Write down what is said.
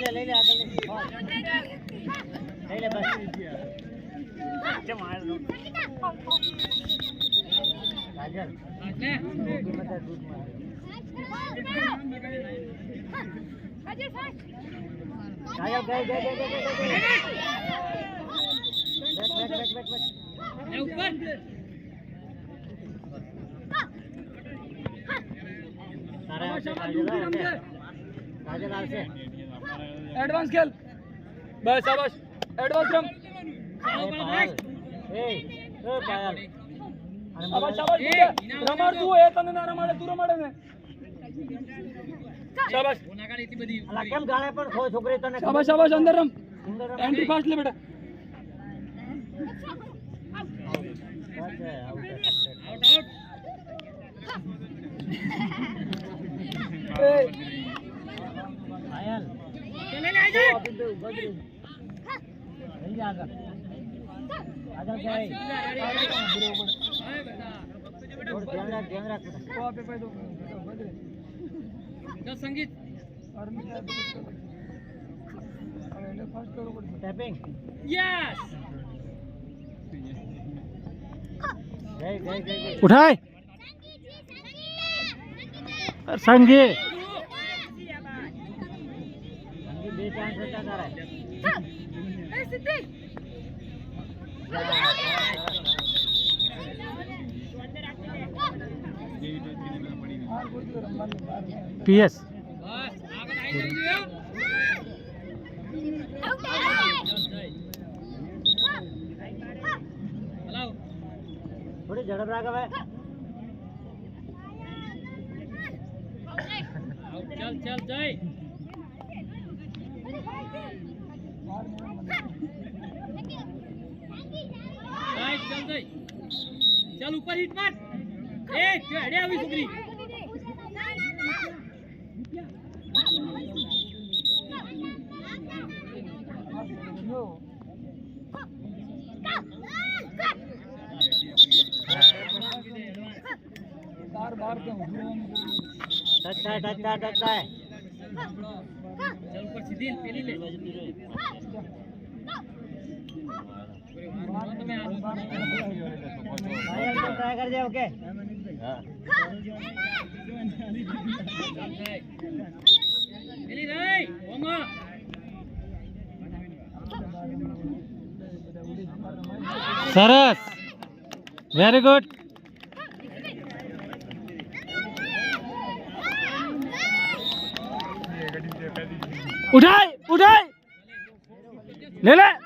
ले ले आगे ले ले बस अच्छा मार दो काजल कीमत है दूध मार काजल गए बैठ ऊपर सारे काजल आल से एडवांस खेल बस शाबाश एडवांस रम ए पायल शाबाश शाबाश रमाड तू ए तने ना रमाडे तू रमाडे ने शाबाश अला केम ગાળે પર ખો છોકરી તને शाबाश शाबाश अंदर रम एंट्री फास्ट ले बेटा आउट पायल चले ले आजा नहीं आगा आजा क्या है और ध्यान रख को पे पे दो चल संगीत और मैं अरे फास्ट करो टैपिंग यस गए उठाए संगी बे चांस होता जा रहा है ए सिद्धि पीएस थोड़ी झड़प रहा है चल चल जय चल जय चल ऊपर हिट मार ए हेडे आवी छुकरी बार टच है चल ऊपर सीधी पेली ले ट्राई कर दे ओके पेली रे ओमा सरस वेरी गुड उठाए ले ले